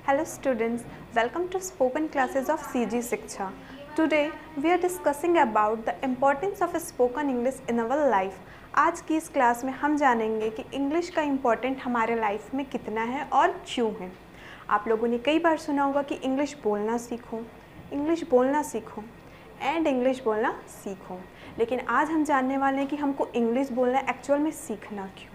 Hello students, welcome to spoken classes of CG Shiksha. Today we are discussing about the importance of spoken English in our life. आज की इस class में हम जानेंगे कि English का इम्पोर्टेंट हमारे लाइफ में कितना है और क्यों है। आप लोगों ने कई बार सुना होगा कि इंग्लिश बोलना सीखो एंड इंग्लिश बोलना सीखो, लेकिन आज हम जानने वाले हैं कि हमको इंग्लिश बोलना एक्चुअल में सीखना क्यों है।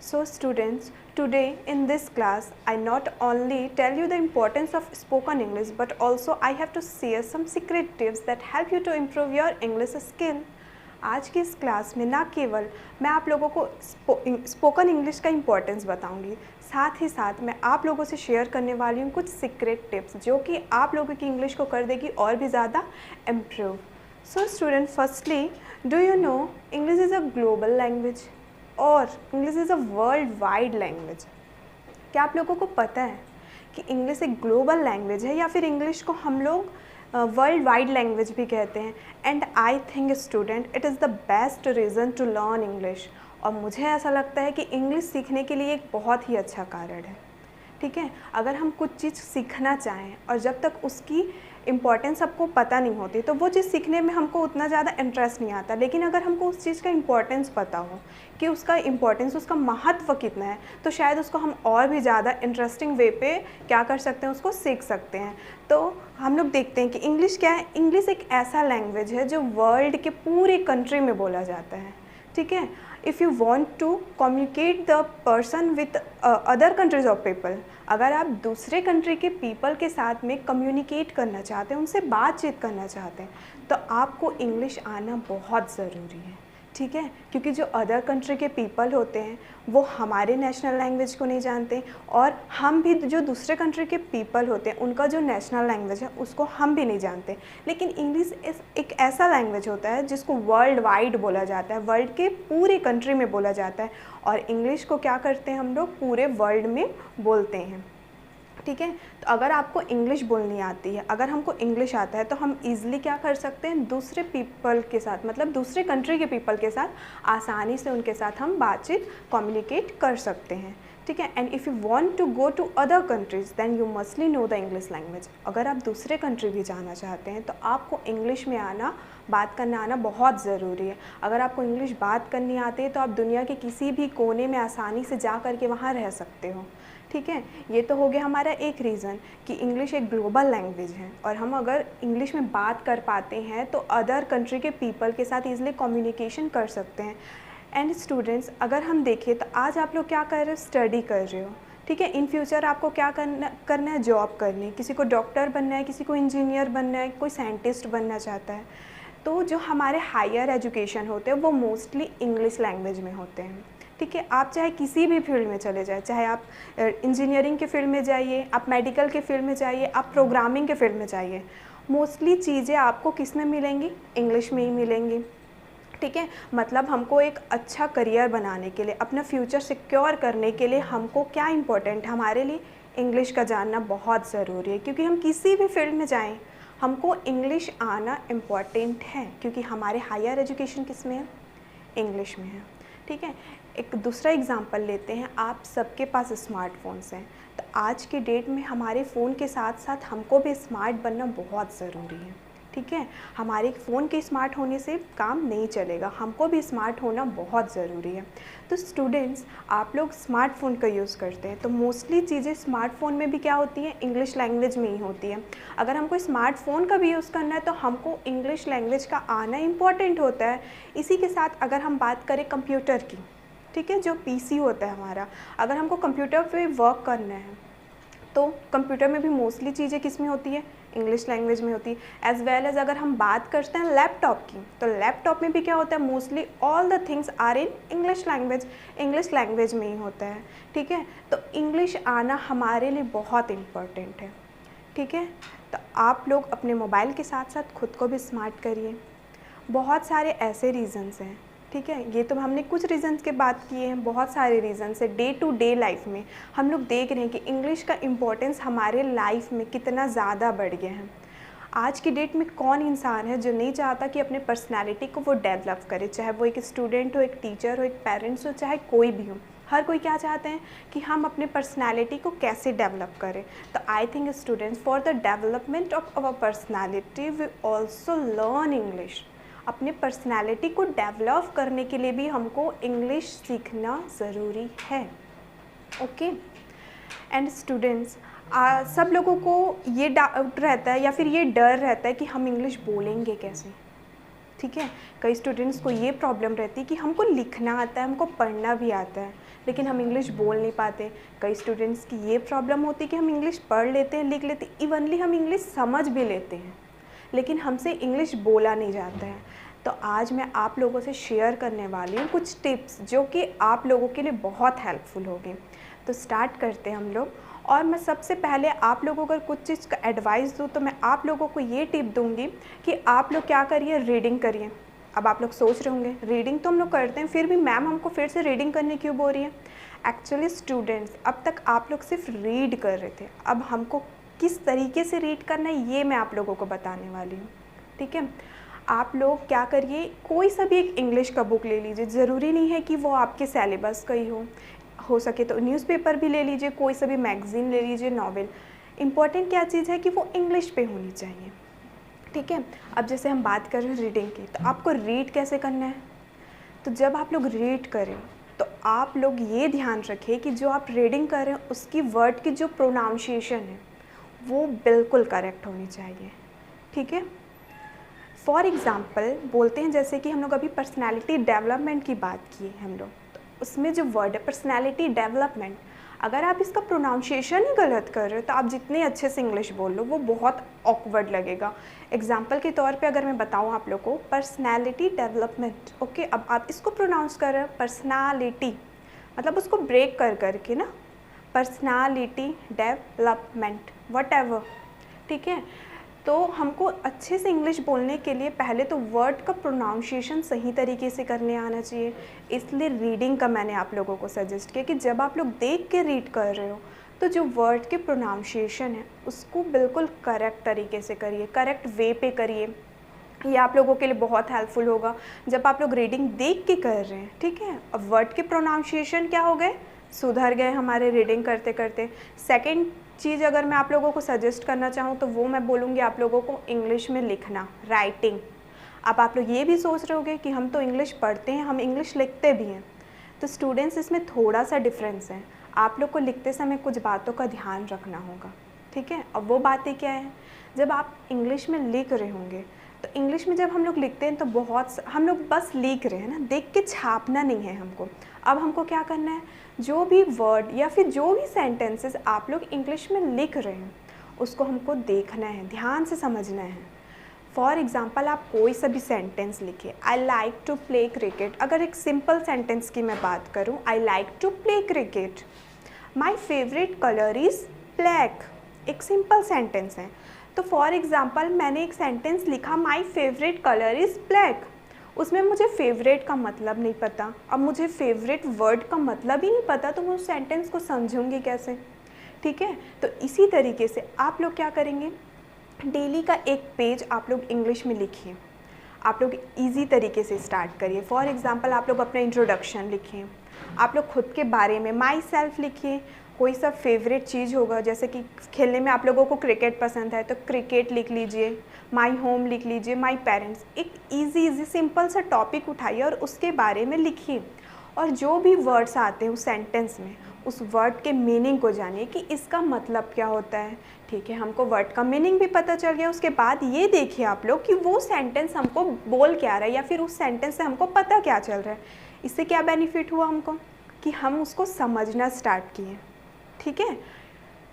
So students, today in this class I not only tell you the importance of spoken English but also I have to share some secret tips that help you to improve your English skill. आज की इस class में ना केवल मैं आप लोगों को स्पोकन इंग्लिश का इम्पोर्टेंस बताऊंगी, साथ ही साथ मैं आप लोगों से शेयर करने वाली हूँ कुछ सीक्रेट टिप्स जो कि आप लोगों की इंग्लिश को कर देगी और भी ज़्यादा improve. So student, firstly do you know English is a global language और English is a world wide language. क्या आप लोगों को पता है कि इंग्लिश एक ग्लोबल लैंग्वेज है या फिर इंग्लिश को हम लोग वर्ल्ड वाइड लैंग्वेज भी कहते हैं। And I think student it is the best reason to learn English. और मुझे ऐसा लगता है कि इंग्लिश सीखने के लिए एक बहुत ही अच्छा कारण है। ठीक है, अगर हम कुछ चीज़ सीखना चाहें और जब तक उसकी इम्पॉर्टेंस सबको पता नहीं होती तो वो चीज़ सीखने में हमको उतना ज़्यादा इंटरेस्ट नहीं आता, लेकिन अगर हमको उस चीज़ का इम्पोर्टेंस पता हो कि उसका इम्पोर्टेंस, उसका महत्व कितना है, तो शायद उसको हम और भी ज़्यादा इंटरेस्टिंग वे पे क्या कर सकते हैं, उसको सीख सकते हैं। तो हम लोग देखते हैं कि इंग्लिश क्या है। इंग्लिश एक ऐसा लैंग्वेज है जो वर्ल्ड के पूरे कंट्री में बोला जाता है। ठीक है, if you want to communicate the person with other countries of people, अगर आप दूसरे कंट्री के पीपल के साथ में कम्युनिकेट करना चाहते हैं, उनसे बातचीत करना चाहते हैं, तो आपको इंग्लिश आना बहुत ज़रूरी है। ठीक है, क्योंकि जो अदर कंट्री के पीपल होते हैं वो हमारे नेशनल लैंग्वेज को नहीं जानते और हम भी जो दूसरे कंट्री के पीपल होते हैं उनका जो नेशनल लैंग्वेज है उसको हम भी नहीं जानते। लेकिन इंग्लिश एक ऐसा लैंग्वेज होता है जिसको वर्ल्ड वाइड बोला जाता है, वर्ल्ड के पूरे कंट्री में बोला जाता है। और इंग्लिश को क्या करते हैं हम लोग, पूरे वर्ल्ड में बोलते हैं। ठीक है, तो अगर आपको इंग्लिश बोलनी आती है, अगर हमको इंग्लिश आता है, तो हम इजीली क्या कर सकते हैं, दूसरे पीपल के साथ, मतलब दूसरे कंट्री के पीपल के साथ आसानी से उनके साथ हम बातचीत कम्युनिकेट कर सकते हैं। ठीक है, and if you want to go to other countries then you mostly know the English language. अगर आप दूसरे कंट्री भी जाना चाहते हैं तो आपको इंग्लिश में आना, बात करना आना बहुत ज़रूरी है। अगर आपको इंग्लिश बात करनी आती है तो आप दुनिया के किसी भी कोने में आसानी से जा कर के वहाँ रह सकते हो। ठीक है, ये तो हो गया हमारा एक रीज़न कि इंग्लिश एक ग्लोबल लैंग्वेज है और हम अगर इंग्लिश में बात कर पाते हैं तो अदर कंट्री के पीपल के साथ ईजिली कम्युनिकेशन कर सकते हैं। एंड स्टूडेंट्स, अगर हम देखें तो आज आप लोग क्या कर रहे हो, स्टडी कर रहे हो। ठीक है, इन फ्यूचर आपको क्या करना है, जॉब करनी है। किसी को डॉक्टर बनना है, किसी को इंजीनियर बनना है, कोई साइंटिस्ट बनना चाहता है। तो जो हमारे हायर एजुकेशन होते हैं वो मोस्टली इंग्लिश लैंग्वेज में होते हैं। ठीक है, आप चाहे किसी भी फील्ड में चले जाए, चाहे आप इंजीनियरिंग के फील्ड में जाइए, आप मेडिकल के फील्ड में जाइए, आप प्रोग्रामिंग के फील्ड में जाइए, मोस्टली चीज़ें आपको किस में मिलेंगी, इंग्लिश में ही मिलेंगी। ठीक है, मतलब हमको एक अच्छा करियर बनाने के लिए, अपना फ्यूचर सिक्योर करने के लिए हमको क्या इम्पोर्टेंट है, हमारे लिए इंग्लिश का जानना बहुत ज़रूरी है। क्योंकि हम किसी भी फील्ड में जाएँ हमको इंग्लिश आना इम्पॉर्टेंट है, क्योंकि हमारे हायर एजुकेशन किस में है, इंग्लिश में है। ठीक है, एक दूसरा एग्जांपल लेते हैं। आप सबके पास स्मार्टफोन्स हैं, तो आज के डेट में हमारे फ़ोन के साथ साथ हमको भी स्मार्ट बनना बहुत ज़रूरी है। ठीक है, हमारे फ़ोन के स्मार्ट होने से काम नहीं चलेगा, हमको भी स्मार्ट होना बहुत ज़रूरी है। तो स्टूडेंट्स, आप लोग स्मार्टफ़ोन का यूज़ करते हैं तो मोस्टली चीज़ें स्मार्टफ़ोन में भी क्या होती हैं, इंग्लिश लैंग्वेज में ही होती है। अगर हमको स्मार्टफ़ोन का भी यूज़ करना है तो हमको इंग्लिश लैंग्वेज का आना इम्पॉर्टेंट होता है। इसी के साथ अगर हम बात करें कंप्यूटर की, ठीक है, जो पीसी होता है हमारा, अगर हमको कंप्यूटर पे वर्क करना है तो कंप्यूटर में भी मोस्टली चीज़ें किस में होती है, इंग्लिश लैंग्वेज में होती है। एज़ वेल एज़ अगर हम बात करते हैं लैपटॉप की, तो लैपटॉप में भी क्या होता है, mostly all the things are in English language, English language में ही होता है। ठीक है, तो इंग्लिश आना हमारे लिए बहुत इम्पॉर्टेंट है। ठीक है, तो आप लोग अपने मोबाइल के साथ साथ खुद को भी स्मार्ट करिए। बहुत सारे ऐसे रीज़न्स हैं। ठीक है, ये तो हमने कुछ रीज़न्स के बात किए हैं, बहुत सारे रीज़न्स है। डे टू डे लाइफ में हम लोग देख रहे हैं कि इंग्लिश का इम्पोर्टेंस हमारे लाइफ में कितना ज़्यादा बढ़ गया है। आज की डेट में कौन इंसान है जो नहीं चाहता कि अपने पर्सनैलिटी को वो डेवलप करे, चाहे वो एक स्टूडेंट हो, एक टीचर हो, एक पेरेंट्स हो, चाहे कोई भी हो। हर कोई क्या चाहते हैं कि हम अपने पर्सनालिटी को कैसे डेवलप करें। तो I think students, for the development of our personality we also learn English. अपने पर्सनालिटी को डेवलप करने के लिए भी हमको इंग्लिश सीखना ज़रूरी है। ओके एंड स्टूडेंट्स, सब लोगों को ये डाउट रहता है या फिर ये डर रहता है कि हम इंग्लिश बोलेंगे कैसे। ठीक है, कई स्टूडेंट्स को ये प्रॉब्लम रहती है कि हमको लिखना आता है, हमको पढ़ना भी आता है, लेकिन हम इंग्लिश बोल नहीं पाते। कई स्टूडेंट्स की ये प्रॉब्लम होती है कि हम इंग्लिश पढ़ लेते हैं, लिख लेते हैं, इवनली हम इंग्लिश समझ भी लेते हैं, लेकिन हमसे इंग्लिश बोला नहीं जाता है। तो आज मैं आप लोगों से शेयर करने वाली हूँ कुछ टिप्स जो कि आप लोगों के लिए बहुत हेल्पफुल होगी। तो स्टार्ट करते हैं हम लोग। और मैं सबसे पहले आप लोगों को अगर कुछ चीज़ का एडवाइस दूँ तो मैं आप लोगों को ये टिप दूँगी कि आप लोग क्या करिए, रीडिंग करिए। अब आप लोग सोच रहे होंगे रीडिंग तो हम लोग करते हैं, फिर भी मैम हमको फिर से रीडिंग करने क्यों बोल रही है। एक्चुअली स्टूडेंट्स, अब तक आप लोग सिर्फ रीड कर रहे थे, अब हमको किस तरीके से रीड करना है ये मैं आप लोगों को बताने वाली हूँ। ठीक है, आप लोग क्या करिए, कोई सा भी एक इंग्लिश का बुक ले लीजिए। ज़रूरी नहीं है कि वो आपके सिलेबस का ही हो सके तो न्यूज़पेपर भी ले लीजिए, कोई सा भी मैगज़ीन ले लीजिए, नॉवेल। इम्पॉर्टेंट क्या चीज़ है कि वो इंग्लिश पे होनी चाहिए। ठीक है, अब जैसे हम बात कर रहे हैं रीडिंग की, तो आपको रीड कैसे करना है। तो जब आप लोग रीड करें तो आप लोग ये ध्यान रखें कि जो आप रीडिंग कर रहे हैं उसकी वर्ड की जो प्रोनाउंसिएशन है वो बिल्कुल करेक्ट होनी चाहिए। ठीक है, फॉर एग्ज़ाम्पल बोलते हैं, जैसे कि हम लोग अभी पर्सनैलिटी डेवलपमेंट की बात की है हम लोग, तो उसमें जो वर्ड है पर्सनैलिटी डेवलपमेंट, अगर आप इसका प्रोनाउंसिएशन ही गलत कर रहे हो तो आप जितने अच्छे से इंग्लिश बोल लो वो बहुत ऑकवर्ड लगेगा। एग्जाम्पल के तौर पे अगर मैं बताऊँ आप लोग को, पर्सनैलिटी डेवलपमेंट, ओके, अब आप इसको प्रोनाउंस कर रहे हो पर्सनालिटी, मतलब उसको ब्रेक कर करके ना, पर्सनालिटी डेवलपमेंट वट। ठीक है, तो हमको अच्छे से इंग्लिश बोलने के लिए पहले तो वर्ड का प्रोनाउंसिएशन सही तरीके से करने आना चाहिए। इसलिए रीडिंग का मैंने आप लोगों को सजेस्ट किया कि जब आप लोग देख के रीड कर रहे हो तो जो वर्ड के प्रोनाउंसिएशन है उसको बिल्कुल करेक्ट तरीके से करिए, करेक्ट वे पे करिए। ये आप लोगों के लिए बहुत हेल्पफुल होगा जब आप लोग रीडिंग देख के कर रहे हैं। ठीक है, अब वर्ड के प्रोनाउंसिएशन क्या हो गए, सुधर गए हमारे रीडिंग करते करते। सेकंड चीज़ अगर मैं आप लोगों को सजेस्ट करना चाहूँ तो वो मैं बोलूँगी आप लोगों को इंग्लिश में लिखना, राइटिंग। अब आप लोग ये भी सोच रहे होंगे कि हम तो इंग्लिश पढ़ते हैं, हम इंग्लिश लिखते भी हैं। तो स्टूडेंट्स, इसमें थोड़ा सा डिफरेंस है। आप लोग को लिखते समय कुछ बातों का ध्यान रखना होगा। ठीक है, अब वो बातें क्या है, जब आप इंग्लिश में लिख रहे होंगे तो इंग्लिश में जब हम लोग लिखते हैं तो बहुत हम लोग बस लिख रहे हैं ना, देख के छापना नहीं है हमको। अब हमको क्या करना है, जो भी वर्ड या फिर जो भी सेंटेंसेस आप लोग इंग्लिश में लिख रहे हैं उसको हमको देखना है, ध्यान से समझना है। फॉर एग्ज़ाम्पल आप कोई सा भी सेंटेंस लिखिए, I like to play cricket. अगर एक सिंपल सेंटेंस की मैं बात करूँ, I like to play cricket, my favourite colour is black, एक सिंपल सेंटेंस है। तो फॉर एग्ज़ाम्पल मैंने एक सेंटेंस लिखा, my favourite colour is black, उसमें मुझे फेवरेट का मतलब नहीं पता। अब मुझे फेवरेट वर्ड का मतलब ही नहीं पता तो मैं उस सेंटेंस को समझूंगी कैसे। ठीक है, तो इसी तरीके से आप लोग क्या करेंगे, डेली का एक पेज आप लोग इंग्लिश में लिखिए। आप लोग इजी तरीके से स्टार्ट करिए। फॉर एग्ज़ाम्पल आप लोग अपना इंट्रोडक्शन लिखिए, आप लोग खुद के बारे में माई सेल्फ लिखिए। कोई सा फेवरेट चीज़ होगा, जैसे कि खेलने में आप लोगों को क्रिकेट पसंद है तो क्रिकेट लिख लीजिए, माई होम लिख लीजिए, माई पेरेंट्स। एक इजी सिंपल सा टॉपिक उठाइए और उसके बारे में लिखिए। और जो भी वर्ड्स आते हैं उस सेंटेंस में, उस वर्ड के मीनिंग को जानिए कि इसका मतलब क्या होता है। ठीक है, हमको वर्ड का मीनिंग भी पता चल गया। उसके बाद ये देखिए आप लोग कि वो सेंटेंस हमको बोल क्या रहा है या फिर उस सेंटेंस से हमको पता क्या चल रहा है। इससे क्या बेनिफिट हुआ हमको कि हम उसको समझना स्टार्ट किए। ठीक है,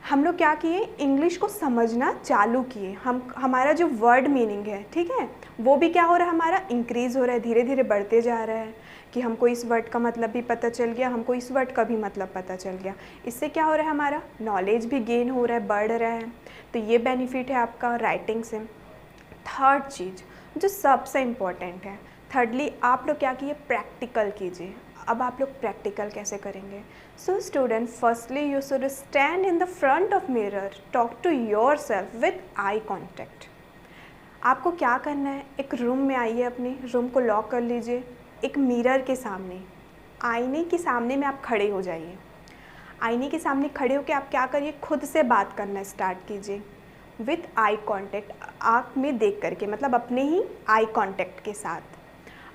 हम लोग क्या किए, इंग्लिश को समझना चालू किए। हमारा जो वर्ड मीनिंग है, ठीक है, वो भी क्या हो रहा है, हमारा इंक्रीज़ हो रहा है, धीरे धीरे बढ़ते जा रहा है कि हमको इस वर्ड का मतलब भी पता चल गया, हमको इस वर्ड का भी मतलब पता चल गया। इससे क्या हो रहा है, हमारा नॉलेज भी गेन हो रहा है, बढ़ रहा है। तो ये बेनिफिट है आपका राइटिंग से। थर्ड चीज़ जो सबसे इम्पॉर्टेंट है, थर्डली आप लोग क्या कीजिए, प्रैक्टिकल कीजिए। अब आप लोग प्रैक्टिकल कैसे करेंगे। So student, firstly you should stand in the front of mirror, talk to yourself with eye contact. आपको क्या करना है, एक रूम में आइए, अपने रूम को लॉक कर लीजिए, एक मिरर के सामने आईने के सामने में आप खड़े हो जाइए। आईने के सामने खड़े होकर आप क्या करिए, खुद से बात करना स्टार्ट कीजिए विथ आई कॉन्टेक्ट, आँख में देख करके, मतलब अपने ही आई कॉन्टेक्ट के साथ।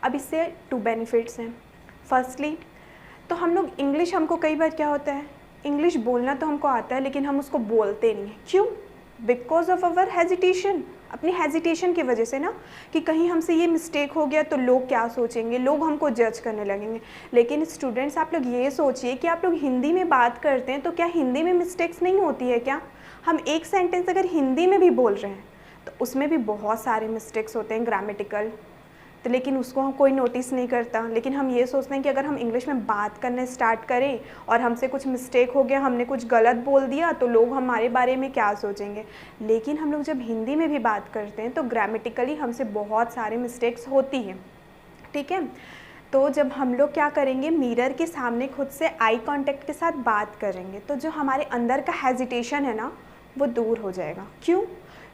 अब इससे 2 बेनिफिट्स हैं। फर्स्टली तो हम लोग इंग्लिश, हमको कई बार क्या होता है, इंग्लिश बोलना तो हमको आता है लेकिन हम उसको बोलते नहीं हैं। क्यों? बिकॉज ऑफ अवर हेजिटेशन, अपनी हेजिटेशन की वजह से ना, कि कहीं हमसे ये मिस्टेक हो गया तो लोग क्या सोचेंगे, लोग हमको जज करने लगेंगे। लेकिन स्टूडेंट्स, आप लोग ये सोचिए कि आप लोग हिंदी में बात करते हैं तो क्या हिंदी में मिस्टेक्स नहीं होती है क्या? हम एक सेंटेंस अगर हिंदी में भी बोल रहे हैं तो उसमें भी बहुत सारे मिस्टेक्स होते हैं ग्रामेटिकल, तो लेकिन उसको हम कोई नोटिस नहीं करता। लेकिन हम ये सोचते हैं कि अगर हम इंग्लिश में बात करने स्टार्ट करें और हमसे कुछ मिस्टेक हो गया, हमने कुछ गलत बोल दिया, तो लोग हमारे बारे में क्या सोचेंगे। लेकिन हम लोग जब हिंदी में भी बात करते हैं तो ग्रामेटिकली हमसे बहुत सारे मिस्टेक्स होती हैं, ठीक है। तो जब हम लोग क्या करेंगे, मिरर के सामने खुद से आई कांटेक्ट के साथ बात करेंगे तो जो हमारे अंदर का हेजिटेशन है ना, वो दूर हो जाएगा। क्यों?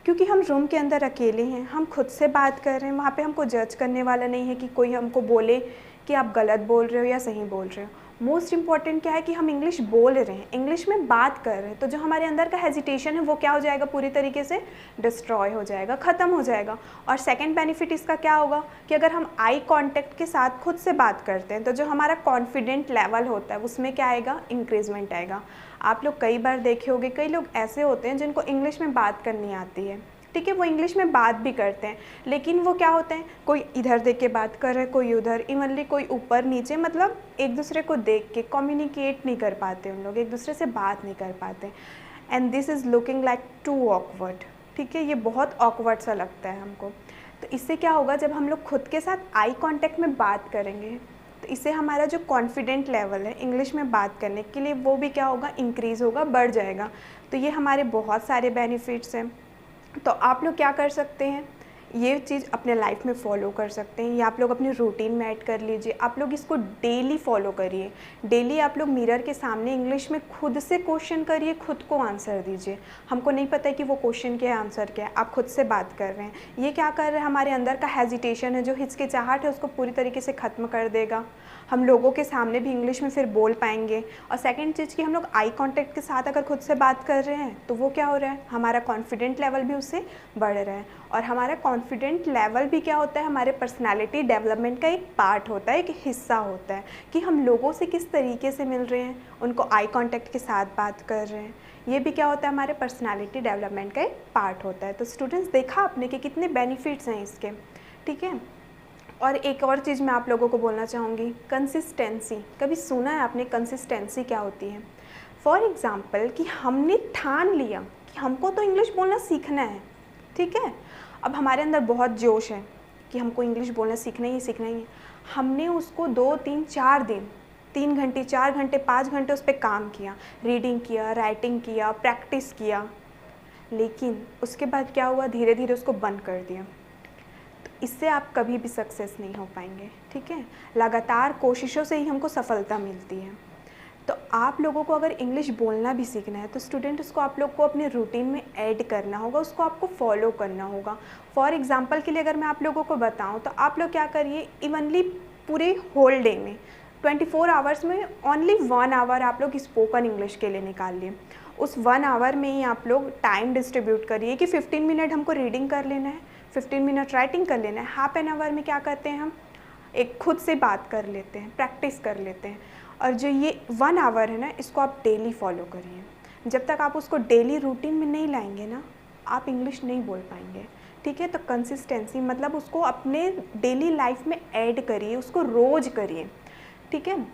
क्योंकि हम रूम के अंदर अकेले हैं, हम खुद से बात कर रहे हैं, वहाँ पे हमको जज करने वाला नहीं है कि कोई हमको बोले कि आप गलत बोल रहे हो या सही बोल रहे हो। मोस्ट इम्पॉर्टेंट क्या है कि हम इंग्लिश बोल रहे हैं, इंग्लिश में बात कर रहे हैं, तो जो हमारे अंदर का हेजिटेशन है वो क्या हो जाएगा, पूरी तरीके से डिस्ट्रॉय हो जाएगा, ख़त्म हो जाएगा। और सेकंड बेनिफिट इसका क्या होगा कि अगर हम आई कांटेक्ट के साथ खुद से बात करते हैं तो जो हमारा कॉन्फिडेंट लेवल होता है उसमें क्या आएगा, इंक्रीजमेंट आएगा। आप लोग कई बार देखे होंगे, कई लोग ऐसे होते हैं जिनको इंग्लिश में बात करनी आती है, ठीक है, वो इंग्लिश में बात भी करते हैं, लेकिन वो क्या होते हैं, कोई इधर देख के बात कर रहा है, कोई उधर, इवनली कोई ऊपर नीचे, मतलब एक दूसरे को देख के कम्युनिकेट नहीं कर पाते, उन लोग एक दूसरे से बात नहीं कर पाते। And this is looking like too awkward, ठीक है, ये बहुत ऑकवर्ड सा लगता है हमको। तो इससे क्या होगा, जब हम लोग खुद के साथ आई कॉन्टेक्ट में बात करेंगे तो इससे हमारा जो कॉन्फिडेंट लेवल है इंग्लिश में बात करने के लिए, वो भी क्या होगा, इंक्रीज़ होगा, बढ़ जाएगा। तो ये हमारे बहुत सारे बेनिफिट्स हैं। तो आप लोग क्या कर सकते हैं, ये चीज़ अपने लाइफ में फॉलो कर सकते हैं, या आप लोग अपने रूटीन में ऐड कर लीजिए। आप लोग इसको डेली फॉलो करिए। डेली आप लोग मिरर के सामने इंग्लिश में खुद से क्वेश्चन करिए, खुद को आंसर दीजिए। हमको नहीं पता है कि वो क्वेश्चन क्या है, आंसर क्या है, आप खुद से बात कर रहे हैं। ये क्या कर रहे हैं, हमारे अंदर का हेजिटेशन है, जो हिचकिचाहट है, उसको पूरी तरीके से ख़त्म कर देगा। हम लोगों के सामने भी इंग्लिश में फिर बोल पाएंगे। और सेकंड चीज़ कि हम लोग आई कांटेक्ट के साथ अगर खुद से बात कर रहे हैं तो वो क्या हो रहा है, हमारा कॉन्फिडेंट लेवल भी उससे बढ़ रहा है। और हमारा कॉन्फिडेंट लेवल भी क्या होता है, हमारे पर्सनालिटी डेवलपमेंट का एक पार्ट होता है, एक हिस्सा होता है कि हम लोगों से किस तरीके से मिल रहे हैं, उनको आई कांटेक्ट के साथ बात कर रहे हैं। ये भी क्या होता है, हमारे पर्सनालिटी डेवलपमेंट का एक पार्ट होता है। तो स्टूडेंट्स, देखा आपने कि कितने बेनिफिट्स हैं इसके, ठीक है। और एक और चीज़ मैं आप लोगों को बोलना चाहूँगी, कंसिस्टेंसी। कभी सुना है आपने कंसिस्टेंसी क्या होती है? फॉर एग्ज़ाम्पल कि हमने ठान लिया कि हमको तो इंग्लिश बोलना सीखना है, ठीक है। अब हमारे अंदर बहुत जोश है कि हमको इंग्लिश बोलना सीखना ही सीखना ही है। हमने उसको 2, 3, 4 दिन, 3 घंटे, 4 घंटे, 5 घंटे उस पर काम किया, रीडिंग किया, राइटिंग किया, प्रैक्टिस किया, लेकिन उसके बाद क्या हुआ, धीरे धीरे उसको बंद कर दिया। इससे आप कभी भी सक्सेस नहीं हो पाएंगे, ठीक है। लगातार कोशिशों से ही हमको सफलता मिलती है। तो आप लोगों को अगर इंग्लिश बोलना भी सीखना है तो स्टूडेंट, उसको आप लोग को अपने रूटीन में ऐड करना होगा, उसको आपको फॉलो करना होगा। फॉर एग्जांपल के लिए अगर मैं आप लोगों को बताऊं तो आप लोग क्या करिए, इवनली पूरे होल डे में 24 आवर्स में ओनली 1 आवर आप लोग स्पोकन इंग्लिश के लिए निकालिए। उस 1 आवर में ही आप लोग टाइम डिस्ट्रीब्यूट करिए कि 15 मिनट हमको रीडिंग कर लेना है, 15 मिनट राइटिंग कर लेना है। हाफ एन आवर में क्या करते हैं, हम एक खुद से बात कर लेते हैं, प्रैक्टिस कर लेते हैं। और जो ये 1 आवर है ना, इसको आप डेली फॉलो करिए। जब तक आप उसको डेली रूटीन में नहीं लाएंगे ना, आप इंग्लिश नहीं बोल पाएंगे, ठीक है। तो कंसिस्टेंसी मतलब उसको अपने डेली लाइफ में ऐड करिए, उसको रोज़ करिए, ठीक है।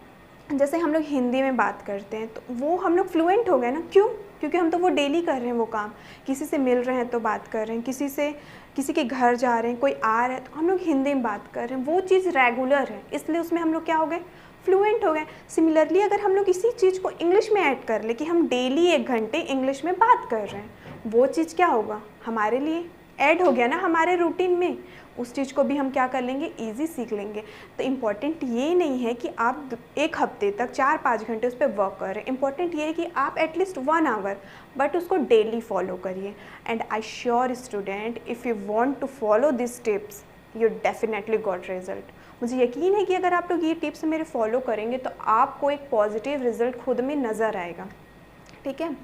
जैसे हम लोग हिंदी में बात करते हैं तो वो हम लोग फ्लुएंट हो गए ना, क्यों? क्योंकि हम तो वो डेली कर रहे हैं वो काम। किसी से मिल रहे हैं तो बात कर रहे हैं, किसी के घर जा रहे हैं, कोई आ रहा है तो हम लोग हिंदी में बात कर रहे हैं, वो चीज़ रेगुलर है, इसलिए उसमें हम लोग क्या हो गए, फ्लुएंट हो गए। सिमिलरली अगर हम लोग इसी चीज़ को इंग्लिश में ऐड कर ले कि हम डेली 1 घंटे इंग्लिश में बात कर रहे हैं, वो चीज़ क्या होगा, हमारे लिए ऐड हो गया ना हमारे रूटीन में। उस चीज़ को भी हम क्या कर लेंगे, ईजी सीख लेंगे। तो इम्पॉर्टेंट ये नहीं है कि आप 1 हफ्ते तक 4-5 घंटे उस पर वर्क करें, इम्पॉर्टेंट ये है कि आप एटलीस्ट 1 आवर बट उसको डेली फॉलो करिए। And I sure student, if you want to follow this tips you definitely got result. मुझे यकीन है कि अगर आप लोग ये टिप्स मेरे फॉलो करेंगे तो आपको एक पॉजिटिव रिजल्ट खुद में नज़र आएगा, ठीक है।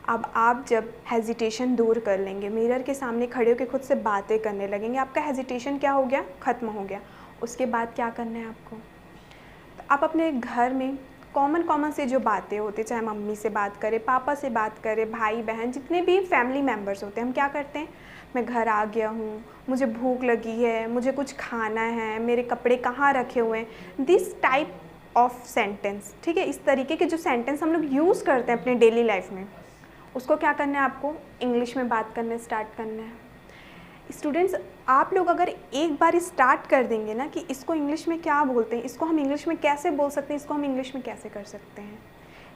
अब आप जब हेजिटेशन दूर कर लेंगे, मिरर के सामने खड़े होकर खुद से बातें करने लगेंगे, आपका हेजिटेशन क्या हो गया, ख़त्म हो गया। उसके बाद क्या करना है आपको, तो आप अपने घर में कॉमन से जो बातें होती, चाहे मम्मी से बात करें, पापा से बात करें, भाई बहन जितने भी फैमिली मेम्बर्स होते हैं, हम क्या करते हैं, मैं घर आ गया हूँ, मुझे भूख लगी है, मुझे कुछ खाना है, मेरे कपड़े कहाँ रखे हुए हैं, दिस टाइप ऑफ सेंटेंस, ठीक है। इस तरीके के जो सेंटेंस हम लोग यूज़ करते हैं अपने डेली लाइफ में, उसको क्या करना है, आपको इंग्लिश में बात करना स्टार्ट करना है। स्टूडेंट्स, आप लोग अगर एक बार स्टार्ट कर देंगे ना कि इसको इंग्लिश में क्या बोलते हैं, इसको हम इंग्लिश में कैसे बोल सकते हैं, इसको हम इंग्लिश में कैसे कर सकते हैं,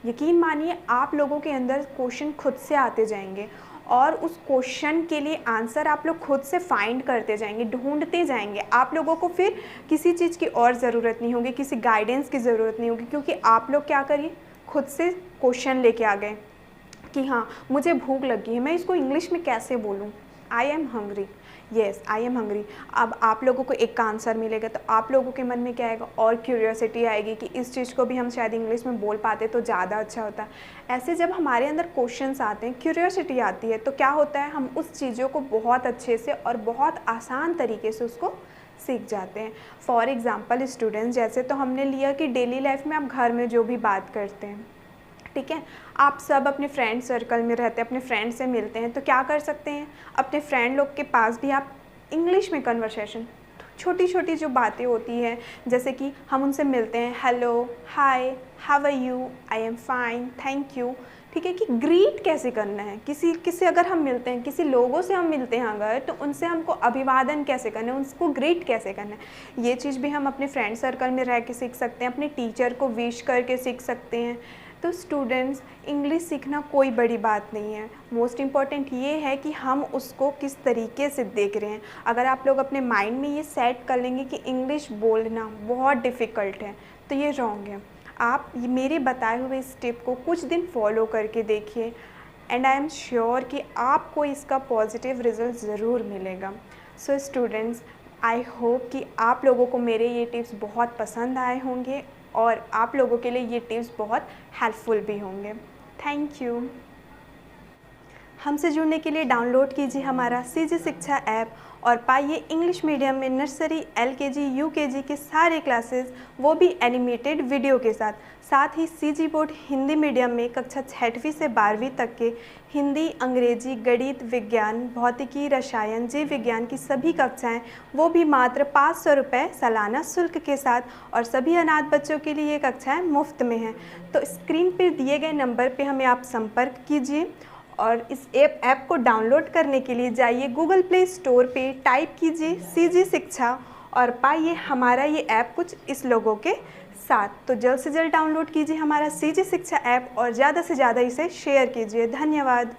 यकीन मानिए आप लोगों के अंदर क्वेश्चन खुद से आते जाएंगे और उस क्वेश्चन के लिए आंसर आप लोग खुद से फाइंड करते जाएंगे, ढूंढते जाएंगे। आप लोगों को फिर किसी चीज़ की और ज़रूरत नहीं होगी, किसी गाइडेंस की ज़रूरत नहीं होगी, क्योंकि आप लोग क्या करिए, खुद से क्वेश्चन लेके आ गए कि हाँ मुझे भूख लगी है, मैं इसको इंग्लिश में कैसे बोलूँ, I am hungry, yes I am hungry. अब आप लोगों को एक का आंसर मिलेगा तो आप लोगों के मन में क्या आएगा, और क्यूरियोसिटी आएगी कि इस चीज़ को भी हम शायद इंग्लिश में बोल पाते तो ज़्यादा अच्छा होता। ऐसे जब हमारे अंदर क्वेश्चंस आते हैं, क्यूरियोसिटी आती है, तो क्या होता है, हम उस चीज़ों को बहुत अच्छे से और बहुत आसान तरीके से उसको सीख जाते हैं। फॉर एग्ज़ाम्पल स्टूडेंट्स, जैसे तो हमने लिया कि डेली लाइफ में आप घर में जो भी बात करते हैं, ठीक है, आप सब अपने फ्रेंड सर्कल में रहते हैं, अपने फ्रेंड से मिलते हैं, तो क्या कर सकते हैं, अपने फ्रेंड लोग के पास भी आप इंग्लिश में कन्वर्सेशन, छोटी छोटी जो बातें होती हैं, जैसे कि हम उनसे मिलते हैं, hello, hi, how are you, I am fine, thank you, ठीक है, कि ग्रीट कैसे करना है, किसी अगर हम मिलते हैं, किसी लोगों से हम मिलते हैं अगर, तो उनसे हमको अभिवादन कैसे करना है, उनको ग्रीट कैसे करना है, ये चीज़ भी हम अपने फ्रेंड सर्कल में रह के सीख सकते हैं, अपने टीचर को विश करके सीख सकते हैं। तो स्टूडेंट्स, इंग्लिश सीखना कोई बड़ी बात नहीं है, मोस्ट इम्पॉर्टेंट ये है कि हम उसको किस तरीके से देख रहे हैं। अगर आप लोग अपने माइंड में ये सेट कर लेंगे कि इंग्लिश बोलना बहुत डिफ़िकल्ट है, तो ये रॉन्ग है। आप मेरे बताए हुए इस टिप को कुछ दिन फॉलो करके देखिए एंड आई एम श्योर कि आपको इसका पॉजिटिव रिजल्ट ज़रूर मिलेगा। सो स्टूडेंट्स, आई होप कि आप लोगों को मेरे ये टिप्स बहुत पसंद आए होंगे और आप लोगों के लिए ये टिप्स बहुत हेल्पफुल भी होंगे। Thank you. हमसे जुड़ने के लिए डाउनलोड कीजिए हमारा सीजी शिक्षा ऐप और पाइए इंग्लिश मीडियम में नर्सरी, एलकेजी, यूकेजी के सारे क्लासेस, वो भी एनिमेटेड वीडियो के साथ। साथ ही सीजी बोर्ड हिंदी मीडियम में कक्षा 6वीं से 12वीं तक के हिंदी, अंग्रेजी, गणित, विज्ञान, भौतिकी, रसायन, जीव विज्ञान की सभी कक्षाएं, वो भी मात्र 500 रुपये सालाना शुल्क के साथ, और सभी अनाथ बच्चों के लिए ये कक्षाएँ मुफ्त में हैं। तो स्क्रीन पर दिए गए नंबर पर हमें आप संपर्क कीजिए और इस ऐप को डाउनलोड करने के लिए जाइए गूगल प्ले स्टोर पे, टाइप कीजिए सीजी शिक्षा और पाइए हमारा ये ऐप कुछ इस लोगों के साथ। तो जल्द से जल्द डाउनलोड कीजिए हमारा सीजी शिक्षा ऐप और ज़्यादा से ज़्यादा इसे शेयर कीजिए। धन्यवाद।